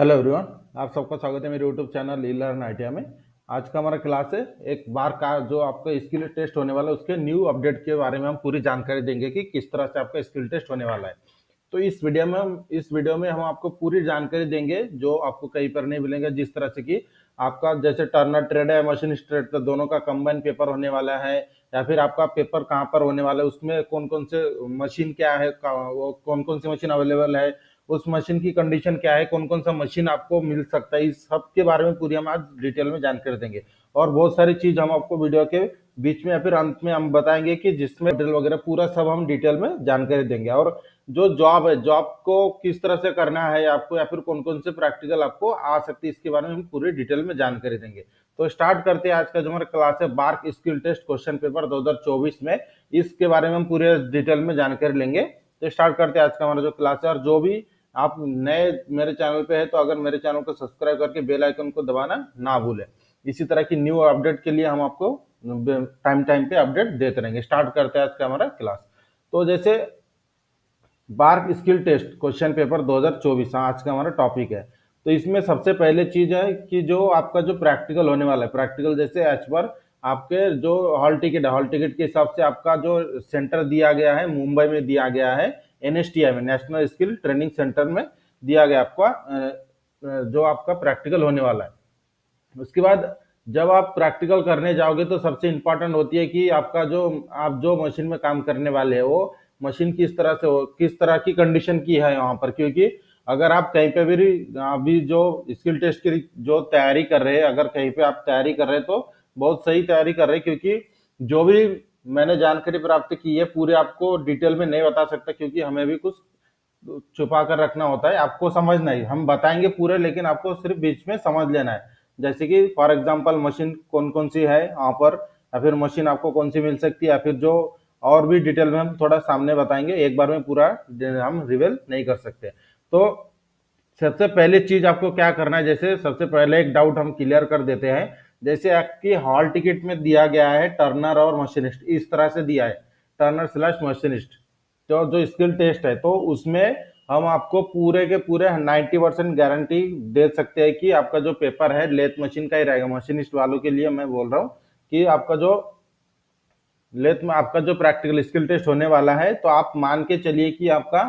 Hello everyone, आप सबका स्वागत है मेरे यूट्यूब चैनल ई लर्न आईटीआई में। आज का हमारा क्लास है एक बार का जो आपका स्किल टेस्ट होने वाला है उसके न्यू अपडेट के बारे में हम पूरी जानकारी देंगे कि किस तरह से आपका स्किल टेस्ट होने वाला है। तो इस वीडियो में हम आपको पूरी जानकारी देंगे जो आपको कहीं पर नहीं मिलेंगे। जिस तरह से कि आपका जैसे टर्नर ट्रेड है, मशीन ट्रेड, तो दोनों का कंबाइन पेपर होने वाला है, या फिर आपका पेपर कहाँ पर होने वाला है, उसमें कौन कौन से मशीन क्या है, वो कौन कौन सी मशीन अवेलेबल है, उस मशीन की कंडीशन क्या है, कौन कौन सा मशीन आपको मिल सकता है, इस सब के बारे में पूरी हम आज डिटेल में जानकारी देंगे। और बहुत सारी चीज हम आपको वीडियो के बीच में या फिर अंत में हम बताएंगे कि जिसमें डिटेल वगैरह पूरा सब हम डिटेल में जानकारी देंगे। और जो जॉब है, जॉब को किस तरह से करना है आपको, या फिर कौन कौन से प्रैक्टिकल आपको आ सकती है, इसके बारे में हम पूरी डिटेल में जानकारी देंगे। तो स्टार्ट करते हैं आज का जो हमारा क्लास है BARC skill test question paper 2024 में। इसके बारे में हम पूरे डिटेल में जानकारी लेंगे। तो स्टार्ट करते हैं आज का हमारा जो क्लास है। और जो भी आप नए मेरे चैनल पे है तो अगर मेरे चैनल को सब्सक्राइब करके बेल आइकन को दबाना ना भूलें। इसी तरह की न्यू अपडेट के लिए हम आपको टाइम टाइम पे अपडेट देते रहेंगे। स्टार्ट करते हैं आज का हमारा क्लास। तो जैसे BARC skill test question paper 2024 आज का हमारा टॉपिक है। तो इसमें सबसे पहले चीज है कि जो आपका जो प्रैक्टिकल होने वाला है, प्रैक्टिकल जैसे एज पर आपके जो हॉल टिकट है, हॉल टिकट के हिसाब से आपका जो सेंटर दिया गया है मुंबई में दिया गया है, एनएसटीआई में, नेशनल स्किल ट्रेनिंग सेंटर में दिया गया आपका जो आपका प्रैक्टिकल होने वाला है। उसके बाद जब आप प्रैक्टिकल करने जाओगे तो सबसे इंपॉर्टेंट होती है कि आपका जो आप जो मशीन में काम करने वाले हैं वो मशीन किस तरह से हो, किस तरह की कंडीशन की है यहाँ पर। क्योंकि अगर आप कहीं पे भी अभी जो स्किल टेस्ट की जो तैयारी कर रहे हैं, अगर कहीं पे आप तैयारी कर रहे हैं तो बहुत सही तैयारी कर रहे हैं। क्योंकि जो भी मैंने जानकारी प्राप्त की है पूरी आपको डिटेल में नहीं बता सकता, क्योंकि हमें भी कुछ छुपा कर रखना होता है। आपको समझना ही, हम बताएंगे पूरे, लेकिन आपको सिर्फ बीच में समझ लेना है। जैसे कि फॉर एग्जांपल मशीन कौन कौन सी है वहां पर, या फिर मशीन आपको कौन सी मिल सकती है, या फिर जो और भी डिटेल में हम थोड़ा सामने बताएंगे, एक बार में पूरा हम रिवील नहीं कर सकते। तो सबसे पहले चीज आपको क्या करना है, जैसे सबसे पहले एक डाउट हम क्लियर कर देते हैं। जैसे आपकी हॉल टिकट में दिया गया है टर्नर और मशीनिस्ट, इस तरह से दिया है टर्नर स्लैश मशीनिस्ट। तो जो स्किल टेस्ट है तो उसमें हम आपको पूरे के पूरे 90% गारंटी दे सकते हैं कि आपका जो पेपर है लेथ मशीन का ही रहेगा। मशीनिस्ट वालों के लिए मैं बोल रहा हूँ कि आपका जो लेथ में आपका जो प्रैक्टिकल स्किल टेस्ट होने वाला है तो आप मान के चलिए कि आपका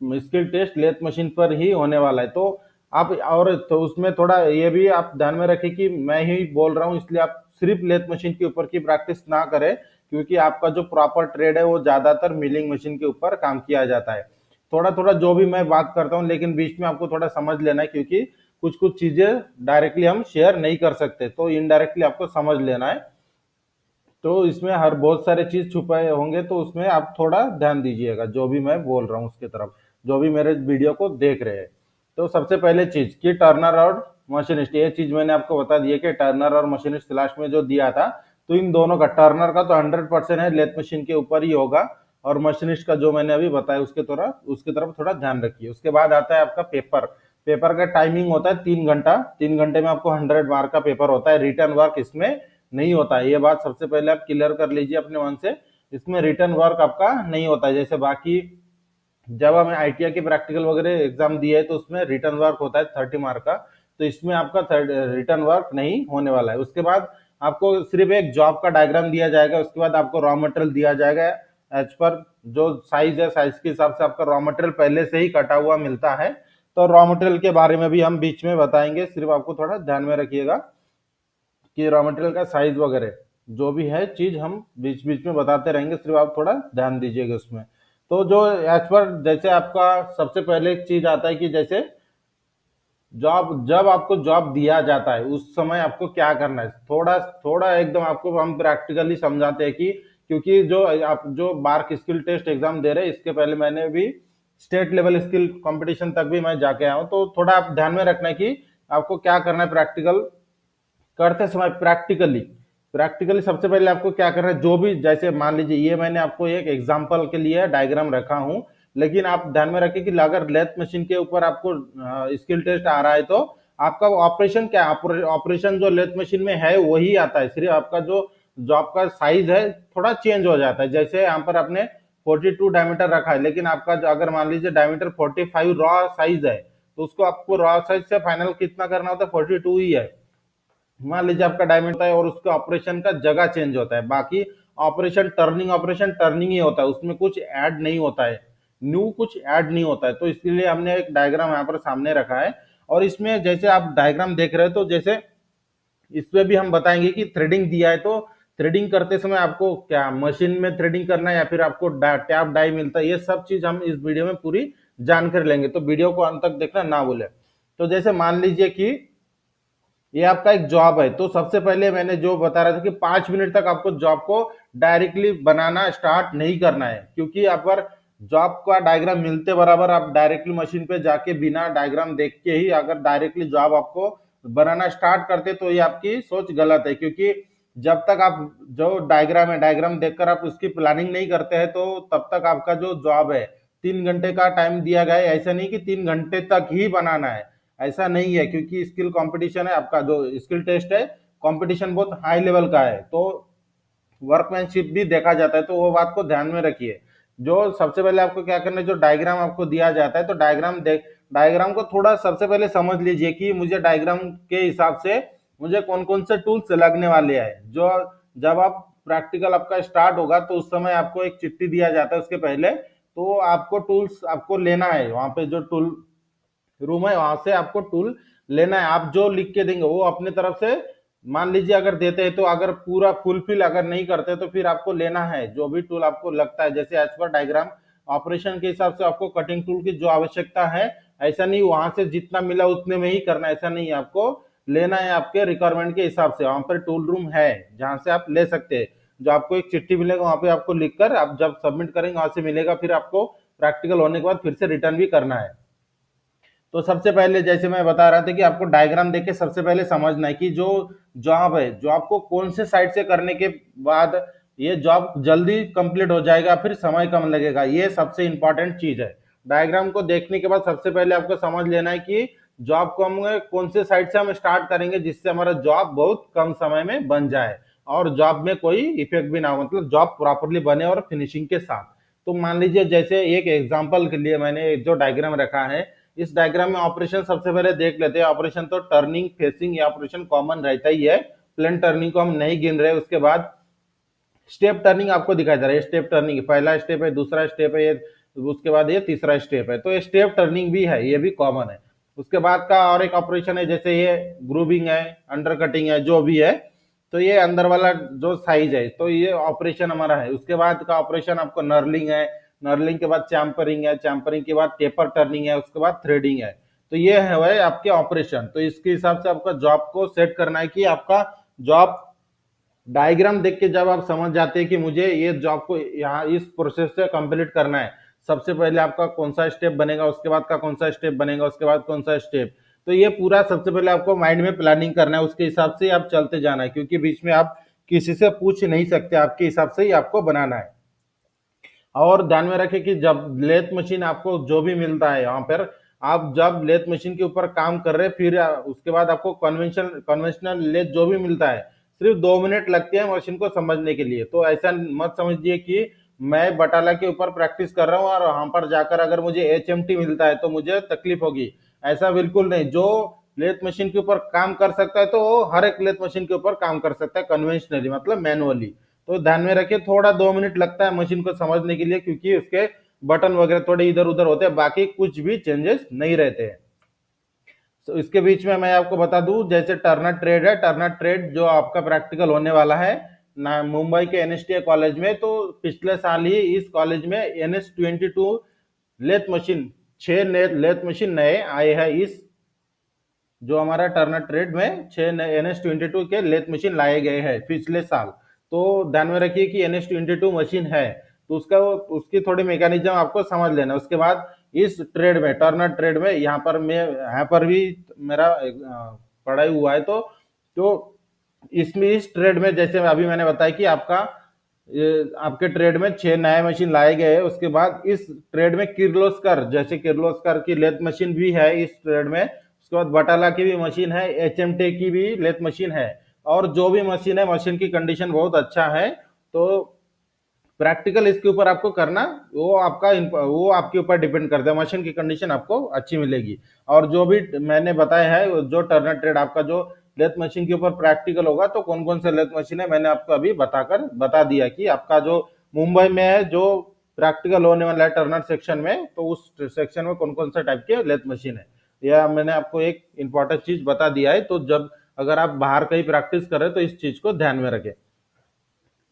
स्किल टेस्ट लेथ मशीन पर ही होने वाला है। तो आप और तो उसमें थोड़ा ये भी आप ध्यान में रखें कि मैं ही बोल रहा हूँ, इसलिए आप सिर्फ लेथ मशीन के ऊपर की प्रैक्टिस ना करें, क्योंकि आपका जो प्रॉपर ट्रेड है वो ज्यादातर मिलिंग मशीन के ऊपर काम किया जाता है। थोड़ा थोड़ा जो भी मैं बात करता हूँ, लेकिन बीच में आपको थोड़ा समझ लेना है, क्योंकि कुछ कुछ चीजें डायरेक्टली हम शेयर नहीं कर सकते, तो इनडायरेक्टली आपको समझ लेना है। तो इसमें हर बहुत सारे चीज छुपाए होंगे, तो उसमें आप थोड़ा ध्यान दीजिएगा जो भी मैं बोल रहा हूँ उसके तरफ, जो भी मेरे वीडियो को देख रहे हैं। तो सबसे पहले चीज कि टर्नर और मशीनिस्ट, ये चीज मैंने आपको बता दी है कि टर्नर और मशीनिस्ट लास्ट में जो दिया था, तो इन दोनों का टर्नर का तो 100% है, लेथ मशीन के ऊपर ही होगा। और मशीनिस्ट का जो मैंने अभी बताया उसके तरफ थोड़ा ध्यान रखिए। उसके बाद आता है आपका पेपर। पेपर का टाइमिंग होता है 3 घंटा। 3 घंटे में आपको 100 मार्क का पेपर होता है। रिटर्न वर्क इसमें नहीं होता है, ये बात सबसे पहले आप क्लियर कर लीजिए अपने मन से। इसमें रिटर्न वर्क आपका नहीं होता है। जैसे बाकी जब हमें आईटीआई के प्रैक्टिकल वगैरह एग्जाम दिए है तो उसमें रिटर्न वर्क होता है 30 मार्क का, तो इसमें आपका रिटर्न वर्क नहीं होने वाला है। उसके बाद आपको सिर्फ एक जॉब का डायग्राम दिया जाएगा। उसके बाद आपको रॉ मटेरियल दिया जाएगा एज पर जो साइज है, साइज के हिसाब से आपका रॉ मटेरियल पहले से ही कटा हुआ मिलता है। तो रॉ मटेरियल के बारे में भी हम बीच में बताएंगे, सिर्फ आपको थोड़ा ध्यान में रखिएगा कि रॉ मटेरियल का साइज वगैरह जो भी है चीज हम बीच बीच में बताते रहेंगे, सिर्फ आप थोड़ा ध्यान दीजिएगा उसमें। तो जो एज पर जैसे आपका सबसे पहले एक चीज आता है कि जैसे जॉब, जब आपको जॉब दिया जाता है उस समय आपको क्या करना है, थोड़ा थोड़ा एकदम आपको हम प्रैक्टिकली समझाते हैं कि क्योंकि जो आप जो बार्क स्किल टेस्ट एग्जाम दे रहे हैं, इसके पहले मैंने भी स्टेट लेवल स्किल कंपटीशन तक भी मैं जाके आया हूँ। तो थोड़ा आप ध्यान में रखना है कि आपको क्या करना है प्रैक्टिकल करते समय। प्रैक्टिकली सबसे पहले आपको क्या करना है, जो भी जैसे मान लीजिए ये मैंने आपको एक एग्जांपल के लिए डायग्राम रखा हूं, लेकिन आप ध्यान में रखें कि अगर लेथ मशीन के ऊपर आपको स्किल टेस्ट आ रहा है तो आपका ऑपरेशन क्या है, ऑपरेशन जो लेथ मशीन में है वही आता है, सिर्फ आपका जो जॉब का साइज है थोड़ा चेंज हो जाता है। जैसे यहाँ पर आपने 42 डायमीटर रखा है, लेकिन आपका अगर मान लीजिए डायमीटर 45 रॉ साइज है, तो उसको आपको रॉ साइज से फाइनल कितना करना होता है, 42 ही है। मान लीजिए आपका डायमंड होता है और उसके ऑपरेशन का जगह चेंज होता है, बाकी ऑपरेशन टर्निंग ही होता है, उसमें कुछ ऐड नहीं होता है, न्यू कुछ ऐड नहीं होता है। तो इसके लिए हमने एक डायग्राम यहाँ पर सामने रखा है, और इसमें जैसे आप डायग्राम देख रहे हो, तो जैसे इसमें भी हम बताएंगे कि थ्रेडिंग दिया है, तो थ्रेडिंग करते समय आपको क्या मशीन में थ्रेडिंग करना है या फिर आपको टैप डाई मिलता है, ये सब चीज हम इस वीडियो में पूरी जानकारी लेंगे, तो वीडियो को अंत तक देखना ना भूले। तो जैसे मान लीजिए कि ये आपका एक जॉब है, तो सबसे पहले मैंने जो बता रहा था कि 5 मिनट तक आपको जॉब को डायरेक्टली बनाना स्टार्ट नहीं करना है, क्योंकि अगर जॉब का डायग्राम मिलते बराबर आप डायरेक्टली मशीन पे जाके बिना डायग्राम देख के ही अगर डायरेक्टली जॉब आपको बनाना स्टार्ट करते, तो ये आपकी सोच गलत है। क्योंकि जब तक आप जो डायग्राम है, डायग्राम देखकर आप उसकी प्लानिंग नहीं करते हैं, तो तब तक आपका जो जॉब है 3 घंटे का टाइम दिया गया है, ऐसा नहीं कि 3 घंटे तक ही बनाना है, ऐसा नहीं है। क्योंकि स्किल कंपटीशन है, आपका जो स्किल टेस्ट है, कंपटीशन बहुत हाई लेवल का है, तो वर्कमैनशिप भी देखा जाता है, तो वो बात को ध्यान में रखिए। जो सबसे पहले आपको क्या करना है, जो डायग्राम आपको दिया जाता है, तो डायग्राम को थोड़ा सबसे पहले समझ लीजिए कि मुझे डायग्राम के हिसाब से मुझे कौन कौन से टूल्स लगने वाले हैं। जो जब आप प्रैक्टिकल आपका स्टार्ट होगा, तो उस समय आपको एक चिट्ठी दिया जाता है उसके पहले, तो आपको टूल्स आपको लेना है, वहां पे जो टूल रूम है वहां से आपको टूल लेना है। आप जो लिख के देंगे वो अपने तरफ से मान लीजिए अगर देते हैं, तो अगर पूरा फुलफिल अगर नहीं करते, तो फिर आपको लेना है जो भी टूल आपको लगता है। जैसे एज पर डायग्राम ऑपरेशन के हिसाब से आपको कटिंग टूल की जो आवश्यकता है, ऐसा नहीं वहां से जितना मिला उतने में ही करना, ऐसा नहीं है, आपको लेना है आपके रिक्वायरमेंट के हिसाब से। वहां पर टूल रूम है जहां से आप ले सकते हैं, जो आपको एक चिट्ठी मिलेगा वहां पे आपको लिखकर आप जब सबमिट करेंगे वहां से मिलेगा, फिर आपको प्रैक्टिकल होने के बाद फिर से रिटर्न भी करना है। तो सबसे पहले जैसे मैं बता रहा था कि आपको डायग्राम देख के सबसे पहले समझना है कि जो जॉब है, जॉब को कौन से साइड से करने के बाद ये जॉब जल्दी कंप्लीट हो जाएगा, फिर समय कम लगेगा, ये सबसे इंपॉर्टेंट चीज है। डायग्राम को देखने के बाद सबसे पहले आपको समझ लेना है कि जॉब को हम कौन से साइड से हम स्टार्ट करेंगे, जिससे हमारा जॉब बहुत कम समय में बन जाए और जॉब में कोई इफेक्ट भी ना हो, मतलब जॉब प्रॉपरली बने और फिनिशिंग के साथ। तो मान लीजिए जैसे एक एग्जाम्पल के लिए मैंने जो डायग्राम रखा है, इस डायग्राम में ऑपरेशन सबसे पहले देख लेते हैं। ऑपरेशन तो टर्निंग, फेसिंग, ये ऑपरेशन कॉमन रहता ही है, प्लेन टर्निंग को हम नहीं गिन रहे। उसके बाद स्टेप टर्निंग आपको दिखाई दे रहा है, स्टेप टर्निंग पहला स्टेप है, दूसरा स्टेप है ये, उसके बाद ये तीसरा स्टेप है, तो ये स्टेप टर्निंग भी है, ये भी कॉमन है। उसके बाद का और एक ऑपरेशन है, जैसे ये ग्रूविंग है, अंडर कटिंग है, जो भी है, तो ये अंदर वाला जो साइज है, तो ये ऑपरेशन हमारा है। उसके बाद का ऑपरेशन आपको नर्लिंग है, नर्लिंग के बाद चैम्परिंग है, चैम्परिंग के बाद टेपर टर्निंग है, उसके बाद थ्रेडिंग है। तो ये है आपके ऑपरेशन। तो इसके हिसाब से आपका जॉब को सेट करना है कि आपका जॉब डायग्राम देख के जब आप समझ जाते हैं कि मुझे ये जॉब को यहाँ इस प्रोसेस से कंप्लीट करना है, सबसे पहले आपका कौन सा स्टेप बनेगा, उसके बाद का कौन सा स्टेप बनेगा, उसके बाद कौन सा स्टेप, तो ये पूरा सबसे पहले आपको माइंड में प्लानिंग करना है, उसके हिसाब से आप चलते जाना है, क्योंकि बीच में आप किसी से पूछ नहीं सकते, आपके हिसाब से ही आपको बनाना है। और ध्यान में रखें कि जब लेथ मशीन आपको जो भी मिलता है यहाँ पर, आप जब लेथ मशीन के ऊपर काम कर रहे हैं, फिर उसके बाद आपको कन्वेंशनल लेथ जो भी मिलता है, सिर्फ 2 मिनट लगते हैं मशीन को समझने के लिए। तो ऐसा मत समझिए कि मैं बटाला के ऊपर प्रैक्टिस कर रहा हूँ और वहां पर जाकर अगर मुझे HMT मिलता है तो मुझे तकलीफ होगी, ऐसा बिल्कुल नहीं। जो लेथ मशीन के ऊपर काम कर सकता है, तो वो हर एक लेथ मशीन के ऊपर काम कर सकता है कन्वेंशनली, मतलब मैनुअली। तो ध्यान में रखिए थोड़ा 2 मिनट लगता है मशीन को समझने के लिए, क्योंकि उसके बटन वगैरह थोड़े इधर उधर होते हैं, बाकी कुछ भी चेंजेस नहीं रहते हैं। तो इसके बीच में मैं आपको बता दूं, जैसे टर्नर ट्रेड है, टर्नर ट्रेड जो आपका प्रैक्टिकल होने वाला है ना मुंबई के NSTA कॉलेज में, तो पिछले साल ही इस कॉलेज में NS22 lathe machine 6 lathe machine नए आए हैं। इस जो हमारा टर्नर ट्रेड में 6 NS22 के लेथ मशीन लाए गए हैं पिछले साल। तो ध्यान में रखिए कि NS22 मशीन है, तो उसकी थोड़ी मैकेनिज्म आपको समझ लेना। उसके बाद इस ट्रेड में, टर्नर ट्रेड में, यहाँ पर भी मेरा पढ़ाई हुआ है, तो इसमें इस ट्रेड में जैसे अभी मैंने बताया कि आपके ट्रेड में 6 नए मशीन लाए गए हैं। उसके बाद इस ट्रेड में किर्लोस्कर, जैसे किर्लोस्कर की लेथ मशीन भी है इस ट्रेड में। उसके बाद बटाला की भी मशीन है, HMT की भी लेथ मशीन है, और जो भी मशीन है, मशीन की कंडीशन बहुत अच्छा है। तो प्रैक्टिकल इसके ऊपर आपको करना, वो आपके ऊपर डिपेंड करता है, मशीन की कंडीशन आपको अच्छी मिलेगी। और जो भी मैंने बताया है, जो टर्नर ट्रेड आपका जो लेथ मशीन के ऊपर प्रैक्टिकल होगा, तो कौन कौन से लेथ मशीन है मैंने आपको अभी बता दिया कि आपका जो मुंबई में है जो प्रैक्टिकल होने वाला है टर्नर सेक्शन में, तो उस सेक्शन में कौन कौन से टाइप के लेथ मशीन है, यह मैंने आपको एक इंपॉर्टेंट चीज बता दिया है। तो जब अगर आप बाहर कहीं प्रैक्टिस कर रहे हैं तो इस चीज को ध्यान में रखें।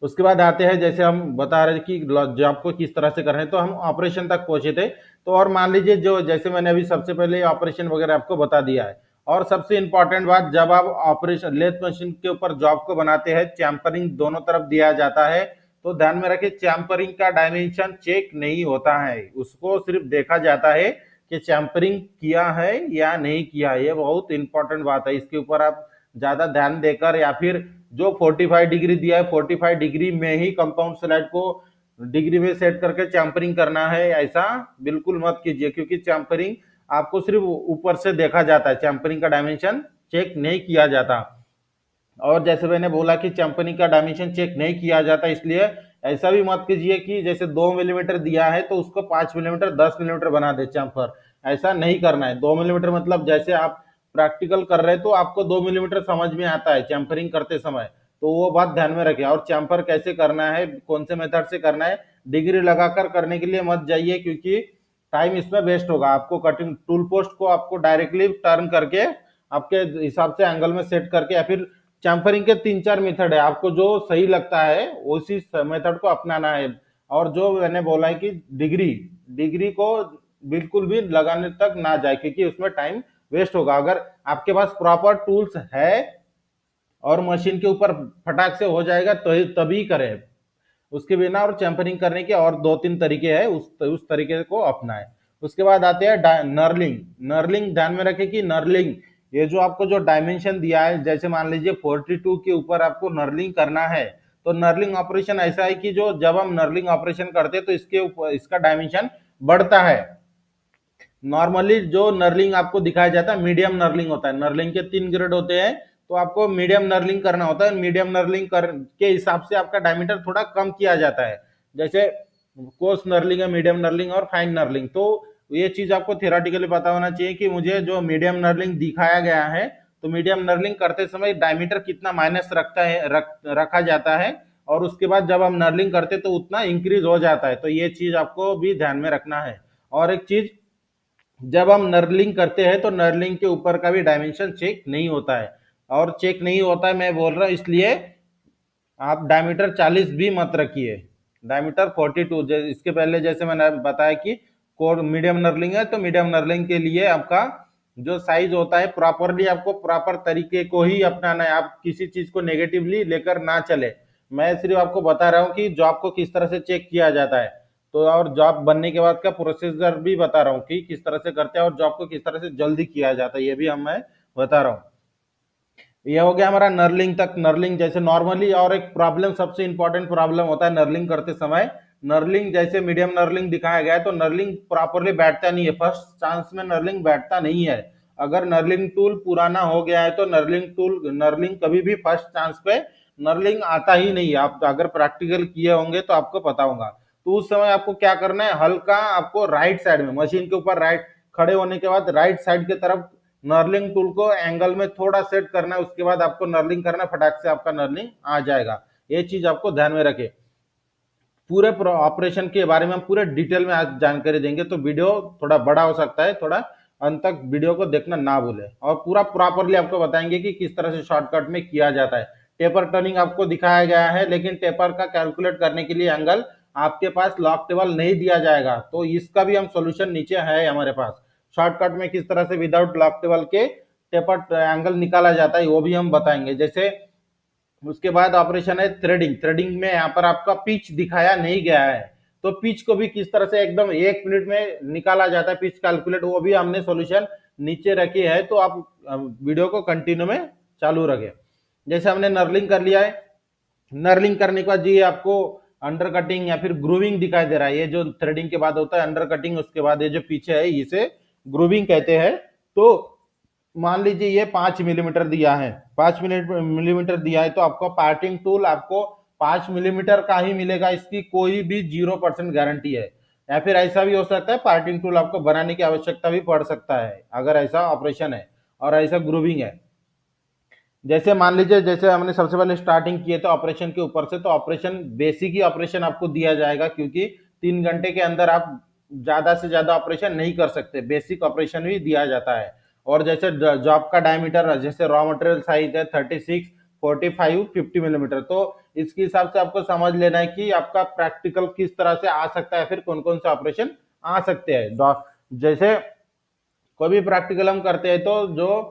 उसके बाद आते हैं, जैसे हम बता रहे कि जॉब को किस तरह से कर रहे हैं, तो हम ऑपरेशन तक पहुंचे थे। तो और मान लीजिए जो जैसे मैंने अभी सबसे पहले ऑपरेशन वगैरह आपको बता दिया है, और सबसे इंपॉर्टेंट बात, जब आप ऑपरेशन लेथ मशीन के ऊपर जॉब को बनाते हैं, चैम्परिंग दोनों तरफ दिया जाता है, तो ध्यान में रखें चैम्परिंग का डायमेंशन चेक नहीं होता है, उसको सिर्फ देखा जाता है कि चैम्परिंग किया है या नहीं किया है। ये बहुत इंपॉर्टेंट बात है, इसके ऊपर आप ज्यादा ध्यान देकर, या फिर जो 45 डिग्री दिया है 45 डिग्री में ही कंपाउंड स्लाइड को डिग्री में सेट करके चैम्परिंग करना है, ऐसा बिल्कुल मत कीजिए, क्योंकि चैम्परिंग आपको सिर्फ ऊपर से देखा जाता है, चैम्परिंग का डायमेंशन चेक नहीं किया जाता। और जैसे मैंने बोला कि चैम्परिंग का डायमेंशन चेक नहीं किया जाता, इसलिए ऐसा भी मत कीजिए कि जैसे 2 मिलीमीटर दिया है तो उसको 5 मिलीमीटर 10 मिलीमीटर बना दे चैम्पर, ऐसा नहीं करना है। 2 मिलीमीटर मतलब जैसे आप प्रैक्टिकल कर रहे हैं तो आपको 2 मिलीमीटर समझ में आता है चैम्परिंग करते समय, तो वो बात ध्यान में रखें। और चैम्पर कैसे करना है, कौन से मेथड से करना है, डिग्री लगाकर करने के लिए मत जाइए, क्योंकि टाइम इसमें वेस्ट होगा। आपको कटिंग टूल पोस्ट को आपको डायरेक्टली टर्न करके आपके हिसाब से एंगल में सेट करके, या फिर चैम्फरिंग के 3-4 मेथड है, आपको जो सही लगता है उसी मेथड को अपनाना है। और जो मैंने बोला है कि डिग्री डिग्री को बिल्कुल भी लगाने तक ना जाए, क्योंकि उसमें टाइम वेस्ट होगा। अगर आपके पास प्रॉपर टूल्स है और मशीन के ऊपर फटाक से हो जाएगा तो तभी करें, उसके बिना और चैम्परिंग करने के और 2-3 तरीके हैं, उस तरीके को अपनाएं। उसके बाद आते हैं नर्लिंग। नर्लिंग ध्यान में रखें कि नर्लिंग, ये जो आपको जो डायमेंशन दिया है, जैसे मान लीजिए 42 के ऊपर आपको नर्लिंग करना है, तो नर्लिंग ऑपरेशन ऐसा है कि जो जब हम नर्लिंग ऑपरेशन करते हैं तो इसके ऊपर इसका डायमेंशन बढ़ता है। नॉर्मली जो नर्लिंग आपको दिखाया जाता है मीडियम नर्लिंग होता है, नर्लिंग के 3 ग्रेड होते हैं, तो आपको मीडियम नर्लिंग करना होता है। मीडियम नर्लिंग के हिसाब से आपका डायमीटर थोड़ा कम किया जाता है, जैसे कोर्स नर्लिंग है, मीडियम नर्लिंग और फाइन नर्लिंग। तो ये चीज आपको थियोरेटिकली पता होना चाहिए कि मुझे जो मीडियम नर्लिंग दिखाया गया है, तो मीडियम नर्लिंग करते समय डायमीटर कितना माइनस रखा जाता है, और उसके बाद जब हम नर्लिंग करते तो उतना इंक्रीज हो जाता है। तो ये चीज आपको भी ध्यान में रखना है। और एक चीज, जब हम नर्लिंग करते हैं तो नर्लिंग के ऊपर का भी डायमेंशन चेक नहीं होता है, और चेक नहीं होता है मैं बोल रहा हूँ इसलिए आप डायमीटर 40 भी मत रखिए, डायमीटर 42। इसके पहले जैसे मैंने बताया कि कोर मीडियम नर्लिंग है, तो मीडियम नर्लिंग के लिए आपका जो साइज होता है प्रॉपरली आपको प्रॉपर तरीके को ही अपनाना है, आप किसी चीज को नेगेटिवली लेकर ना चले। मैं सिर्फ आपको बता रहा हूँ कि जॉब को किस तरह से चेक किया जाता है, तो और जॉब बनने के बाद का प्रोसीजर भी बता रहा हूँ कि किस तरह से करते हैं, और जॉब को किस तरह से जल्दी किया जाता है ये भी मैं बता रहा हूँ। ये हो गया हमारा नर्लिंग तक। नर्लिंग जैसे नॉर्मली, और एक प्रॉब्लम, सबसे इंपॉर्टेंट प्रॉब्लम होता है नर्लिंग करते समय, नर्लिंग जैसे मीडियम नर्लिंग दिखाया गया है तो नर्लिंग प्रॉपरली बैठता नहीं है, फर्स्ट चांस में नर्लिंग बैठता नहीं है। अगर नर्लिंग टूल पुराना हो गया है तो नर्लिंग कभी भी फर्स्ट चांस पे नर्लिंग आता ही नहीं है। आप अगर प्रैक्टिकल किए होंगे तो आपको पता होगा। तो उस समय आपको क्या करना है, हल्का आपको राइट साइड में मशीन के ऊपर राइट खड़े होने के बाद राइट साइड की तरफ नर्लिंग टूल को एंगल में थोड़ा सेट करना है, उसके बाद आपको नर्लिंग करना, फटाक से आपका नर्लिंग आ जाएगा। ये चीज आपको ध्यान में रखें। पूरे ऑपरेशन के बारे में हम पूरे डिटेल में आज जानकारी देंगे, तो वीडियो थोड़ा बड़ा हो सकता है, थोड़ा अंत तक वीडियो को देखना ना भूले, और पूरा प्रॉपरली आपको बताएंगे कि किस तरह से शॉर्टकट में किया जाता है। टेपर टर्निंग आपको दिखाया गया है, लेकिन टेपर का कैलकुलेट करने के लिए एंगल आपके पास लॉक टेबल नहीं दिया जाएगा, तो इसका भी हम सोल्यूशन नीचे है हमारे पास। शॉर्टकट में किस तरह से विदाउट लॉक टेबल के टेपर एंगल निकाला जाता है वो भी हम बताएंगे। जैसे उसके बाद ऑपरेशन है थ्रेडिंग। थ्रेडिंग में यहाँ पर आपका पिच दिखाया नहीं गया है, तो पिच को भी किस तरह से एकदम 1 मिनट में निकाला जाता है पिच कैलकुलेट, वो भी हमने सॉल्यूशन नीचे रखी है, तो आप वीडियो को कंटिन्यू में चालू रखें। जैसे हमने नर्लिंग कर लिया है, नर्लिंग करने के बाद जी आपको अंडर कटिंग या फिर ग्रूविंग दिखाई दे रहा है, ये जो थ्रेडिंग के बाद होता है अंडर कटिंग, उसके बाद ये जो पीछे है इसे ग्रूविंग कहते हैं। तो मान लीजिए ये 5 मिलीमीटर दिया है, 5 मिलीमीटर दिया है, तो आपको पार्टिंग टूल आपको 5 मिलीमीटर का ही मिलेगा, इसकी कोई भी 0% गारंटी है। या फिर ऐसा भी हो सकता है पार्टिंग टूल आपको बनाने की आवश्यकता भी पड़ सकता है अगर ऐसा ऑपरेशन है और ऐसा ग्रूविंग है। जैसे मान लीजिए, जैसे हमने सबसे पहले स्टार्टिंग किए थे ऑपरेशन के ऊपर से, तो ऑपरेशन बेसिक ही ऑपरेशन आपको दिया जाएगा, क्योंकि 3 घंटे के अंदर आप ज्यादा से ज्यादा ऑपरेशन नहीं कर सकते, बेसिक ऑपरेशन भी दिया जाता है। और जैसे जॉब का डायमीटर, जैसे रॉ मटेरियल साइज है 36, 45, 50 मिलीमीटर, तो इसके हिसाब से आपको समझ लेना है कि आपका प्रैक्टिकल किस तरह से आ सकता है, फिर कौन कौन से ऑपरेशन आ सकते हैं। जैसे कोई भी प्रैक्टिकल हम करते हैं तो जो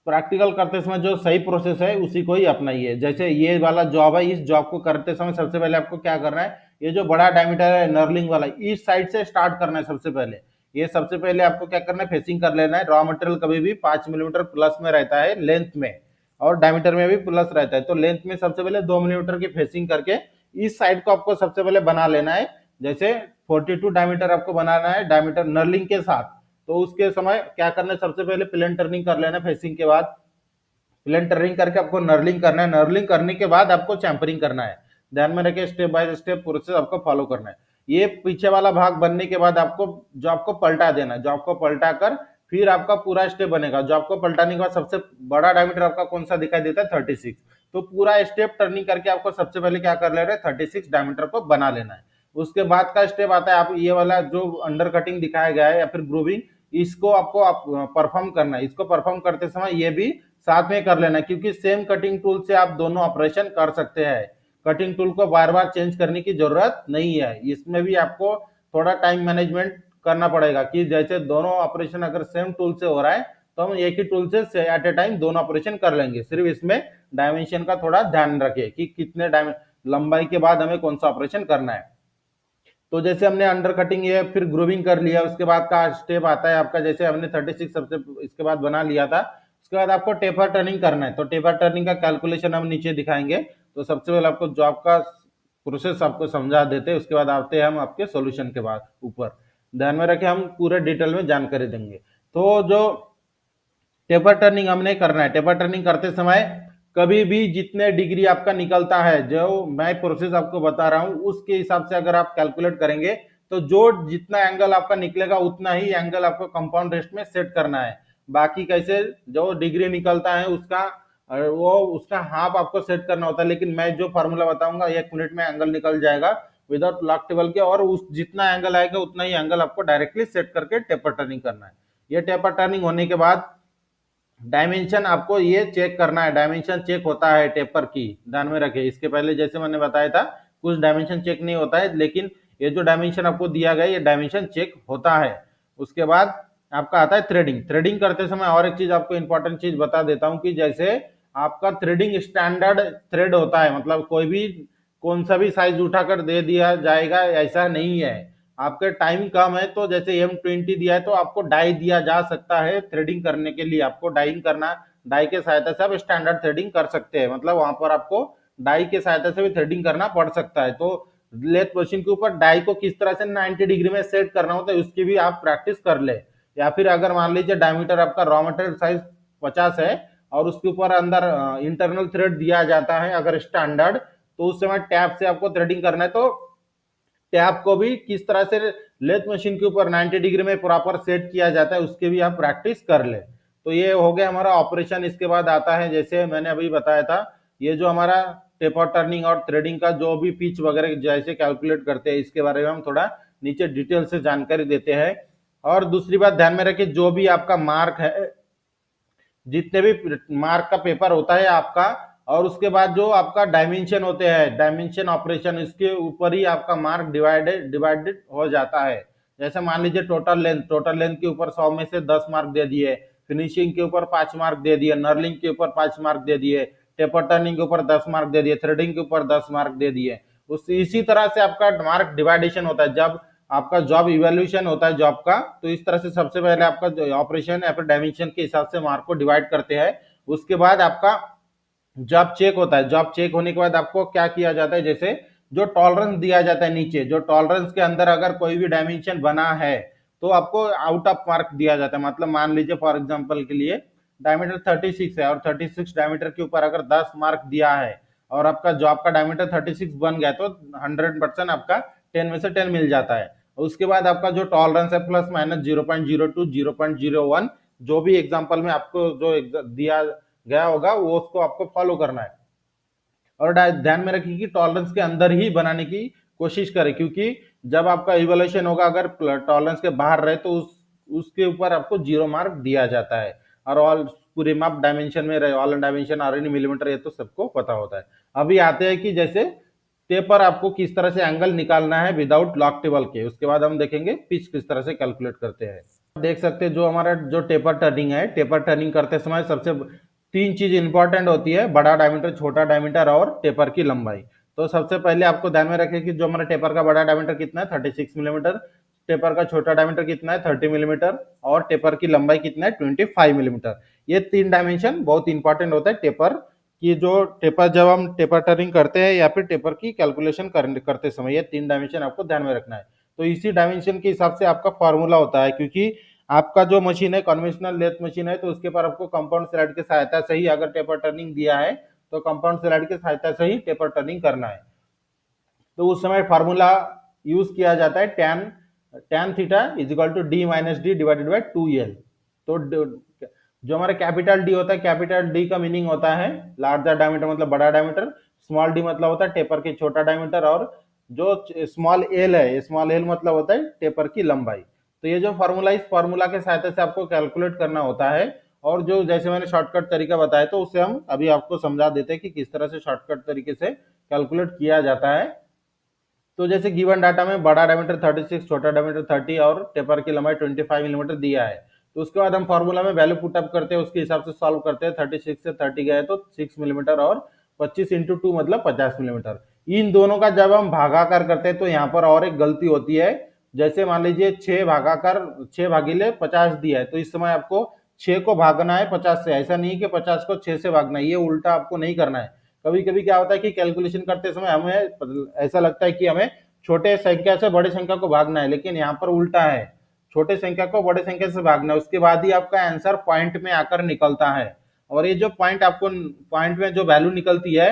प्रैक्टिकल करते समय जो सही प्रोसेस है उसी को ही अपनाइए। जैसे ये वाला जॉब है, इस जॉब को करते समय सबसे पहले आपको क्या करना है, ये जो बड़ा डायमीटर है नर्लिंग वाला, इस साइड से स्टार्ट करना है सबसे पहले। ये सबसे पहले आपको क्या करना है, फेसिंग कर लेना है। रॉ मटेरियल कभी भी 5 मिलीमीटर प्लस में रहता है लेंथ में, और डायमीटर में भी प्लस रहता है, तो लेंथ में सबसे पहले 2 मिलीमीटर की फेसिंग करके इस साइड को आपको सबसे पहले बना लेना है। जैसे 42 डायमीटर आपको बनाना है डायमीटर नर्लिंग के साथ, तो उसके समय क्या करना है, सबसे पहले प्लेन टर्निंग कर लेना है। फेसिंग के बाद प्लेन टर्निंग करके आपको नर्लिंग करना है। नर्लिंग करने के बाद आपको चैम्परिंग करना है। ध्यान में रखिए, स्टेप बाय स्टेप प्रोसेस आपको फॉलो करना है। ये पीछे वाला भाग बनने के बाद आपको जॉब को पलटा देना है। जॉब को पलटा कर फिर आपका पूरा स्टेप बनेगा। जॉब को पलटाने के बाद सबसे बड़ा डायमीटर आपका कौन सा दिखाई देता है, 36, तो पूरा स्टेप टर्निंग करके आपको सबसे पहले क्या कर लेना है, 36 डायमीटर को बना लेना है। उसके बाद का स्टेप आता है, आप ये वाला जो अंडर कटिंग दिखाया गया है या फिर ग्रूविंग, इसको आपको परफॉर्म करना है। इसको परफॉर्म करते समय ये भी साथ में कर लेना, क्योंकि सेम कटिंग टूल से आप दोनों ऑपरेशन कर सकते हैं। कटिंग टूल को बार बार चेंज करने की जरूरत नहीं है। इसमें भी आपको थोड़ा टाइम मैनेजमेंट करना पड़ेगा, कि जैसे दोनों ऑपरेशन अगर सेम टूल से हो रहा है तो हम एक ही टूल से एट ए टाइम दोनों ऑपरेशन कर लेंगे। सिर्फ इसमें डायमेंशन का थोड़ा ध्यान रखें कि कितने लंबाई के बाद हमें कौन सा ऑपरेशन करना है। तो जैसे हमने अंडर कटिंग ये फिर ग्रूविंग कर लिया, उसके बाद का स्टेप आता है आपका, जैसे हमने 36 सबसे इसके बाद बना लिया था, उसके बाद आपको टेपर टर्निंग करना है। तो टेपर टर्निंग का कैलकुलेशन हम नीचे दिखाएंगे। तो सबसे पहले आपको जॉब का प्रोसेस आपको समझा देते हैं, उसके बाद आते हैं हम आपके सॉल्यूशन के बाद ऊपर। ध्यान में रखें, हम पूरे डिटेल में जानकारी देंगे। तो जो टेपर टर्निंग हमने करना है, टेपर टर्निंग करते समय कभी भी जितने डिग्री आपका निकलता है, जो मैं प्रोसेस आपको बता रहा हूं उसके हिसाब से अगर आप कैलकुलेट करेंगे, तो जो जितना एंगल आपका निकलेगा उतना ही एंगल आपको कंपाउंड रेस्ट में सेट करना है। बाकी कैसे जो डिग्री निकलता है उसका वो उसका हाफ आपको सेट करना होता है। लेकिन मैं जो फॉर्मूला बताऊंगा 1 मिनट में एंगल निकल जाएगा विदाउट लॉक टेबल के, और उस जितना एंगल आएगा उतना ही एंगल आपको डायरेक्टली सेट करके टेपर टर्निंग करना है। ये टेपर टर्निंग होने के बाद डायमेंशन आपको ये चेक करना है। डायमेंशन चेक होता है टेपर की, ध्यान में रखें। इसके पहले जैसे मैंने बताया था कुछ डायमेंशन चेक नहीं होता है, लेकिन ये जो डायमेंशन आपको दिया गया ये डायमेंशन चेक होता है। उसके बाद आपका आता है थ्रेडिंग। थ्रेडिंग करते समय और एक चीज आपको इंपॉर्टेंट चीज बता देता हूं, कि जैसे आपका थ्रेडिंग स्टैंडर्ड थ्रेड होता है, मतलब कोई भी कौन सा भी साइज उठाकर दे दिया जाएगा ऐसा नहीं है। आपके टाइम कम है तो जैसे M20 दिया है तो आपको डाई दिया जा सकता है। थ्रेडिंग करने के लिए आपको डाइंग करना, डाई के सहायता से आप स्टैंडर्ड थ्रेडिंग कर सकते हैं, मतलब वहां पर आपको डाई के सहायता से भी थ्रेडिंग करना पड़ सकता है। तो लेथ मशीन के ऊपर डाई को किस तरह से 90 डिग्री में सेट करना होता है उसकी भी आप प्रैक्टिस कर ले। या फिर अगर मान लीजिए डायमीटर आपका रॉ मटेरियल साइज 50 है और उसके ऊपर अंदर इंटरनल थ्रेड दिया जाता है अगर स्टैंडर्ड, तो उस समय टैप से आपको थ्रेडिंग करना है। तो टैप को भी किस तरह से लेथ मशीन के ऊपर 90 डिग्री में प्रॉपर सेट किया जाता है उसके भी आप प्रैक्टिस कर ले। तो ये हो गया हमारा ऑपरेशन। इसके बाद आता है, जैसे मैंने अभी बताया था, ये जो हमारा टेपर टर्निंग और थ्रेडिंग का जो भी पिच वगैरह जैसे कैलकुलेट करते हैं इसके बारे में हम थोड़ा नीचे डिटेल से जानकारी देते हैं। और दूसरी बात ध्यान में रखिए, जो भी आपका मार्क है, जितने भी मार्क का पेपर होता है आपका, और उसके बाद जो आपका डायमेंशन होते हैं, डायमेंशन ऑपरेशन, इसके ऊपर ही आपका मार्क डिवाइडेड हो जाता है। जैसे मान लीजिए टोटल लेंथ के ऊपर 100 में से 10 मार्क दे दिए, फिनिशिंग के ऊपर 5 मार्क दे दिए, नर्लिंग के ऊपर 5 मार्क दे दिए, टेपर टर्निंग के ऊपर 10 मार्क दे दिए, थ्रेडिंग के ऊपर 10 मार्क दे दिए। उस इसी तरह से आपका मार्क डिवाइडेशन होता है। जब आपका जॉब इवेल्यूशन होता है जॉब का, तो इस तरह से सबसे पहले आपका ऑपरेशन या फिर डायमेंशन के हिसाब से मार्क को डिवाइड करते हैं। उसके बाद आपका जॉब चेक होता है। जॉब चेक होने के बाद आपको क्या किया जाता है, जैसे जो टॉलरेंस दिया जाता है नीचे, जो टॉलरेंस के अंदर अगर कोई भी डायमेंशन बना है तो आपको आउट ऑफ मार्क दिया जाता है। मतलब मान लीजिए फॉर एग्जांपल के लिए डायमीटर 36 है और 36 डायमीटर के ऊपर अगर 10 मार्क दिया है, और आपका जो आपका डायमीटर 36 बन गया तो 100% आपका 10 में से 10 मिल जाता है। उसके बाद आपका जो टॉलरेंस है प्लस माइनस 0.02 0.01 जो भी एग्जांपल में आपको जो दिया गया होगा वो उसको आपको फॉलो करना है। और ध्यान में रखिए कि टॉलरेंस के अंदर ही बनाने की कोशिश करें, क्योंकि जब आपका इवोल्यूशन होगा अगर टॉलरेंस के बाहर रहे तो उसके ऊपर आपको 0 मार्क दिया जाता है। और ऑल पूरे माप डायमेंशन में रहे, all dimension are in millimeter, ये तो सबको पता होता है। अभी आते हैं कि जैसे टेपर आपको किस तरह से एंगल निकालना है विदाउट लॉक टेबल के, उसके बाद हम देखेंगे पिच किस तरह से कैलकुलेट करते हैं। देख सकते हैं जो हमारा जो टेपर टर्निंग है, टेपर टर्निंग करते समय सबसे 3 चीज इंपॉर्टेंट होती है, बड़ा डायमीटर, छोटा डायमीटर और टेपर की लंबाई। तो सबसे पहले आपको ध्यान में रखें कि जो हमारा टेपर का बड़ा डायमीटर कितना है 36 मिलीमीटर, टेपर का छोटा डायमीटर कितना है 30 मिलीमीटर और टेपर की लंबाई कितना है 25 मिलीमीटर। ये 3 डायमेंशन बहुत इंपॉर्टेंट होता है टेपर की, जो टेपर जब हम टेपर टर्निंग करते हैं या फिर टेपर की कैलकुलेशन करते समय ये 3 डायमेंशन आपको ध्यान में रखना है। तो इसी डायमेंशन के हिसाब से आपका फॉर्मूला होता है, क्योंकि आपका जो मशीन है कन्वेंशनल लेथ मशीन है तो उसके पर आपको कंपाउंड स्लाइड की सहायता से ही अगर टेपर टर्निंग दिया है तो कंपाउंड स्लाइड की सहायता से ही टेपर टर्निंग करना है। तो उस समय फार्मूला यूज किया जाता है tan theta is equal to D minus D divided by 2l। तो जो हमारा कैपिटल डी होता है, कैपिटल डी का मीनिंग होता है लार्जर डायमीटर मतलब बड़ा डायमीटर, स्मॉल डी मतलब होता है टेपर की छोटा डायमीटर, और जो स्मॉल एल है, स्मॉल एल मतलब होता है टेपर की लंबाई। तो ये जो फार्मूला, इस फार्मूला के सहायता से आपको कैलकुलेट करना होता है। और जो जैसे मैंने शॉर्टकट तरीका बताया तो उससे हम अभी आपको समझा देते हैं कि किस तरह से शॉर्टकट तरीके से कैलकुलेट किया जाता है। तो जैसे गिवन डाटा में बड़ा डायमीटर 36, छोटा डायमीटर 30 और टेपर की लंबाई 25 मिलीमीटर दिया है, तो उसके बाद हम फॉर्मूला में वैल्यू पुटअप करते हैं, उसके हिसाब से सॉल्व करते हैं। 36 से 30 गए तो 6 मिलीमीटर और 25 इंटू 2 मतलब 50 मिलीमीटर। इन दोनों का जब हम भागाकार करते हैं तो यहाँ पर और एक गलती होती है। जैसे मान लीजिए 6 भागाकार 6 भागीले 50 दिया है, तो इस समय आपको 6 को भागना है 50 से, ऐसा नहीं कि 50 को 6 से भागना है, ये उल्टा आपको नहीं करना है। कभी कभी क्या होता है कि कैलकुलेशन करते समय हमें ऐसा लगता है कि हमें छोटे संख्या से बड़े संख्या को भागना है, लेकिन यहाँ पर उल्टा है, छोटे संख्या को बड़े संख्या से भागना है, उसके बाद ही आपका आंसर पॉइंट में आकर निकलता है। और ये जो पॉइंट में जो वैल्यू निकलती है,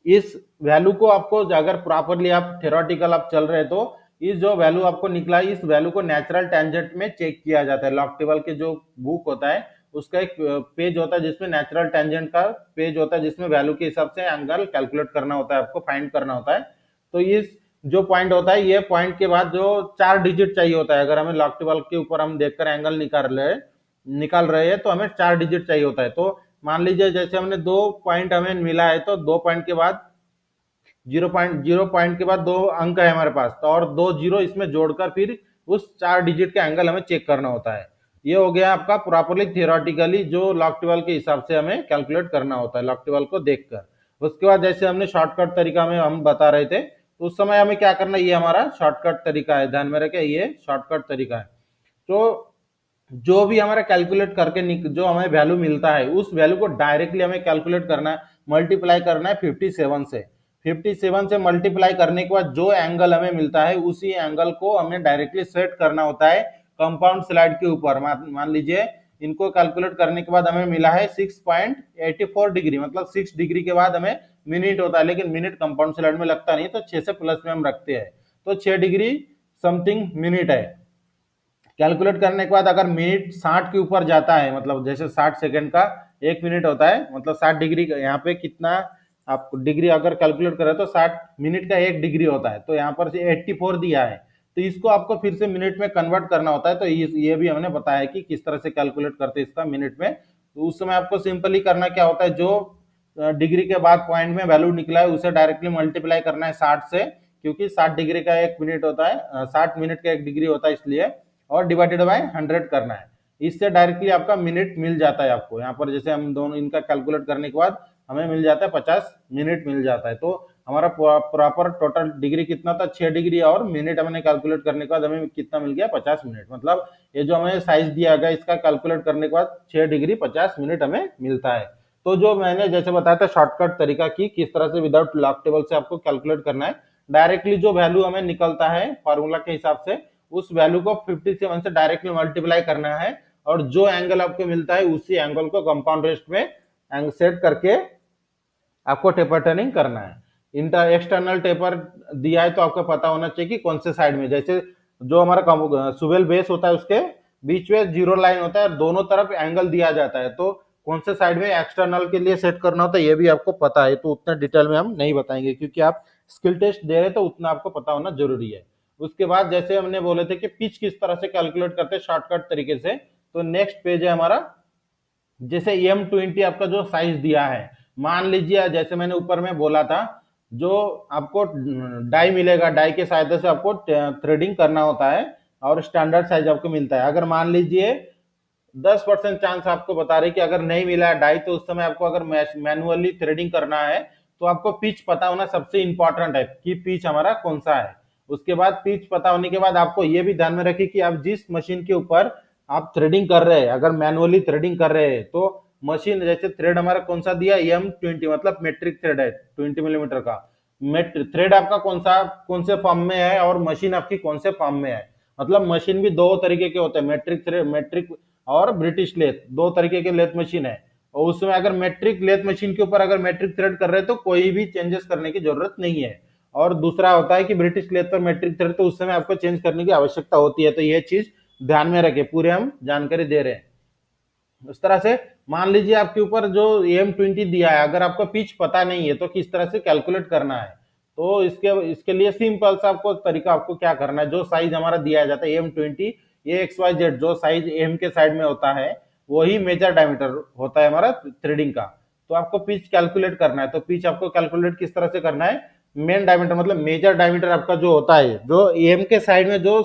इस वैल्यू को आपको अगर प्रॉपरली आप थ्योरेटिकल आप चल रहे तो इस जो वैल्यू आपको निकला है इस वैल्यू को नेचुरल टेंजेंट में चेक किया जाता है। लॉग टेबल के जो बुक होता है उसका एक पेज होता है जिसमें नेचुरल टेंजेंट का पेज होता है, जिसमें वैल्यू के हिसाब से एंगल कैलकुलेट करना होता है, आपको फाइंड करना होता है। तो इस जो पॉइंट होता है, ये पॉइंट के बाद जो 4 डिजिट चाहिए होता है, अगर हमें लॉग टेबल के ऊपर हम देखकर एंगल निकाल रहे हैं तो हमें 4 डिजिट चाहिए होता है। तो मान लीजिए जैसे हमने 2 पॉइंट हमें मिला है तो 2 पॉइंट के बाद 0 पॉइंट के बाद 2 अंक है हमारे पास, तो और 2 जीरो इसमें जोड़कर फिर उस 4 डिजिट का एंगल हमें चेक करना होता है। ये हो गया आपका प्रॉपरली थियोरेटिकली जो लॉग टेबल के हिसाब से हमें कैलकुलेट करना होता है लॉग टेबल को देखकर। उसके बाद जैसे हमने शॉर्टकट तरीका में हम बता रहे थे तो उस समय हमें क्या करना है, ये हमारा शॉर्टकट तरीका है, ध्यान में रखें ये शॉर्टकट तरीका है। तो जो भी हमारा कैलकुलेट करके जो हमें वैल्यू मिलता है उस वैल्यू को डायरेक्टली हमें कैलकुलेट करना है, मल्टीप्लाई करना है 57 से। 57 से मल्टीप्लाई करने के बाद जो एंगल हमें मिलता है उसी एंगल को हमें डायरेक्टली सेट करना होता है कंपाउंड स्लाइड के ऊपर। मान लीजिए इनको कैलकुलेट करने के बाद हमें मिला है 6.84 डिग्री, मतलब 6 डिग्री के बाद हमें मिनट होता है, लेकिन मिनट कंपाउंड स्लाइड में लगता नहीं तो 6 से प्लस में हम रखते हैं, तो 6 डिग्री समथिंग मिनट है। कैलकुलेट करने के बाद अगर मिनट 60 के ऊपर जाता है, मतलब जैसे 60 सेकंड का 1 मिनट होता है, मतलब 60 डिग्री यहाँ पे कितना आप डिग्री अगर कैलकुलेट करें तो 60 मिनट का 1 डिग्री होता है, तो यहाँ पर से 84 दिया है, तो इसको आपको फिर से मिनट में कन्वर्ट करना होता है। तो ये भी हमने बताया कि किस तरह से कैलकुलेट करते हैं इसका मिनट में। तो उस समय आपको सिंपली करना क्या होता है, जो डिग्री के बाद पॉइंट में वैल्यू निकला है उसे डायरेक्टली मल्टीप्लाई करना है 60 से, क्योंकि 60 डिग्री का 1 मिनट होता है, 60 मिनट का 1 डिग्री होता है इसलिए, और डिवाइडेड बाय 100 करना है। इससे डायरेक्टली आपका मिनट मिल जाता है आपको। यहाँ पर जैसे हम दोनों इनका कैलकुलेट करने के बाद हमें मिल जाता है 50 मिनट मिल जाता है। तो हमारा प्रॉपर टोटल डिग्री कितना था 6 डिग्री, और मिनट हमने कैलकुलेट करने के बाद हमें कितना मिल गया 50 मिनट। मतलब ये जो हमें साइज दिया गया इसका कैलकुलेट करने के बाद 6 डिग्री 50 मिनट हमें मिलता है। तो जो मैंने जैसे बताया था शॉर्टकट तरीका की किस तरह से विदाउट लॉग टेबल से आपको कैलकुलेट करना है, डायरेक्टली जो वैल्यू हमें निकलता है फॉर्मूला के हिसाब से उस वैल्यू को 57 से डायरेक्टली मल्टीप्लाई करना है, और जो एंगल आपको मिलता है उसी एंगल को कंपाउंड रेस्ट में सेट करके आपको टेपर टर्निंग करना है। इंटर एक्सटर्नल टेपर दिया है तो आपको पता होना चाहिए कि कौन से साइड में, जैसे जो हमारा सुवेल बेस होता है उसके बीच में जीरो लाइन होता है, दोनों तरफ एंगल दिया जाता है, तो कौन से साइड में एक्सटर्नल के लिए सेट करना होता है ये भी आपको पता है। तो उतना डिटेल में हम नहीं बताएंगे क्योंकि आप स्किल टेस्ट दे रहे तो उतना आपको पता होना जरूरी है। उसके बाद जैसे हमने बोले थे कि पिच किस तरह से कैलकुलेट करते हैं शॉर्टकट तरीके से, तो नेक्स्ट पेज है हमारा। जैसे M20 आपका जो साइज दिया है, मान लीजिए जैसे मैंने ऊपर में बोला था, जो आपको डाई मिलेगा, डाई के सहायता से आपको थ्रेडिंग करना होता है और स्टैंडर्ड साइज आपको मिलता है। अगर मान लीजिए 10% चांस आपको बता रहे कि अगर नहीं मिला है डाई, तो उस समय आपको अगर मैनुअली थ्रेडिंग करना है तो आपको पिच पता होना सबसे इंपॉर्टेंट है कि पिच हमारा कौन सा है। उसके बाद पिच पता होने के बाद आपको ये भी ध्यान में रखिए कि आप जिस मशीन के ऊपर आप थ्रेडिंग कर रहे हैं, अगर मैनुअली थ्रेडिंग कर रहे हैं तो मशीन जैसे थ्रेड हमारा कौन सा दिया M20 मतलब मेट्रिक थ्रेड है 20 मिलीमीटर का। थ्रेड आपका कौन से फॉर्म में है और मशीन आपकी कौन से फॉर्म में है। मतलब मशीन भी दो तरीके के होते हैं, मेट्रिक थ्रेड, मेट्रिक और ब्रिटिश लेथ, दो तरीके के लेथ मशीन है। और उसमें अगर मेट्रिक लेथ मशीन के ऊपर अगर मेट्रिक थ्रेड कर रहे हैं तो कोई भी चेंजेस करने की जरूरत नहीं है। और दूसरा होता है कि ब्रिटिश लेथ पर मेट्रिक थ्रेड, तो उस समय आपको चेंज करने की आवश्यकता होती है। तो ये चीज ध्यान में रखे, पूरे हम जानकारी दे रहे हैं। उस तरह से मान लीजिए आपके ऊपर जो M20 दिया है, अगर आपको पिच पता नहीं है तो किस तरह से कैलकुलेट करना है, तो इसके लिए सिंपल सा आपको तरीका, आपको क्या करना है, जो साइज हमारा दिया जाता है M20, ये XYZ जो साइज M के साइड में होता है वही मेजर डायमीटर होता है हमारा थ्रेडिंग का। तो आपको पिच कैलकुलेट करना है, तो पिच आपको कैलकुलेट किस तरह से करना है, मेन डायमीटर मतलब मेजर डायमीटर आपका जो होता है, जो एम के साइड में जो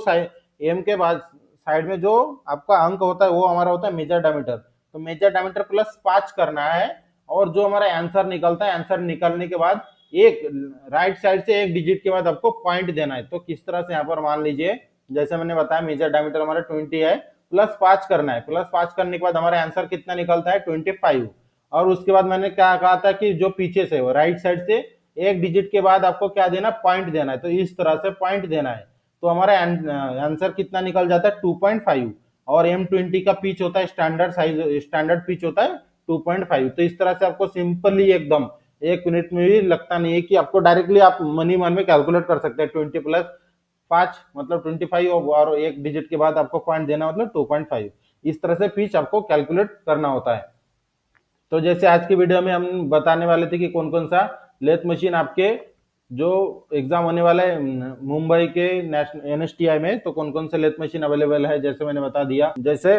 एम के बाद साइड में जो आपका अंक होता है वो हमारा होता है मेजर डायमीटर। तो मेजर डायमीटर +5 करना है। और जो हमारा आंसर निकलता है, आंसर निकलने के बाद एक राइट साइड से एक डिजिट के बाद आपको पॉइंट देना है। तो किस तरह से यहाँ पर मान लीजिए जैसे मैंने बताया मेजर डायमीटर हमारा 20 है, +5 करना है। +5 करने के बाद हमारा आंसर कितना निकलता है 25। और उसके बाद मैंने क्या कहा था कि जो पीछे से वो राइट साइड से एक डिजिट के बाद आपको क्या देना, पॉइंट देना है। तो इस तरह से पॉइंट देना है, तो हमारा आंसर कितना निकल जाता है 2.5। और M20 का पिच होता है स्टैंडर्ड साइज, स्टैंडर्ड पिच होता है 2.5। तो इस तरह से आपको सिंपली एकदम 1 मिनट में भी लगता नहीं है कि आपको डायरेक्टली आप मनी मन में कैलकुलेट कर सकते हैं। 20+5 मतलब 25 और एक डिजिट के बाद आपको पॉइंट देना मतलब 2.5। इस तरह से पिच आपको कैलकुलेट करना होता है। तो जैसे आज की वीडियो में हम बताने वाले थे कि कौन कौन सा लेथ मशीन आपके जो एग्जाम होने वाला है मुंबई के नेशनल NSTI में, तो कौन कौन से लेथ मशीन अवेलेबल है जैसे मैंने बता दिया। जैसे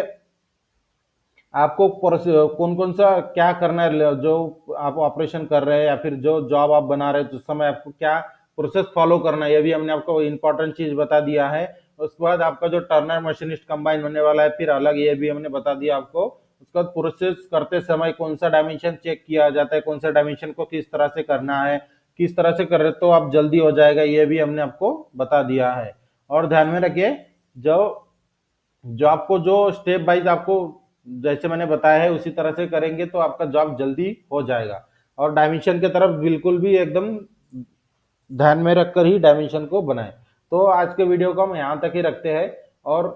आपको कौन कौन सा क्या करना है, जो आप ऑपरेशन कर रहे हैं या फिर जो जॉब आप बना रहे हैं तो उस समय आपको क्या प्रोसेस फॉलो करना है, ये भी हमने आपको इंपॉर्टेंट चीज बता दिया है। उसके बाद आपका जो टर्नर मशीनिस्ट कंबाइन होने वाला है फिर अलग, ये भी हमने बता दिया आपको। उसके बाद प्रोसेस करते समय कौन सा डायमेंशन चेक किया जाता है, कौन सा डायमेंशन को किस तरह से करना है, किस तरह से कर रहे तो आप जल्दी हो जाएगा, ये भी हमने आपको बता दिया है। और ध्यान में रखिए जो जो आपको जो स्टेप वाइज आपको जैसे मैंने बताया है उसी तरह से करेंगे तो आपका जॉब जल्दी हो जाएगा। और डायमेंशन की तरफ बिल्कुल भी एकदम ध्यान में रखकर ही डायमेंशन को बनाएं। तो आज के वीडियो को हम यहाँ तक ही रखते हैं। और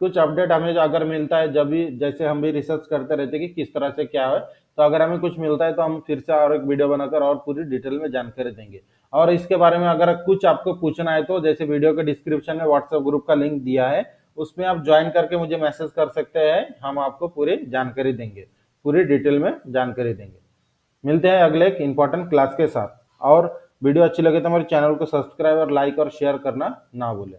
कुछ अपडेट हमें जो अगर मिलता है, जब भी जैसे हम भी रिसर्च करते रहते हैं कि किस तरह से क्या है, तो अगर हमें कुछ मिलता है तो हम फिर से और एक वीडियो बनाकर और पूरी डिटेल में जानकारी देंगे। और इसके बारे में अगर कुछ आपको पूछना है तो जैसे वीडियो के डिस्क्रिप्शन में व्हाट्सएप ग्रुप का लिंक दिया है, उसमें आप ज्वाइन करके मुझे मैसेज कर सकते हैं, हम आपको पूरी जानकारी देंगे, पूरी डिटेल में जानकारी देंगे। मिलते हैं अगले एक इंपॉर्टेंट क्लास के साथ। और वीडियो अच्छी लगे तो हमारे चैनल को सब्सक्राइब और लाइक और शेयर करना ना भूलें।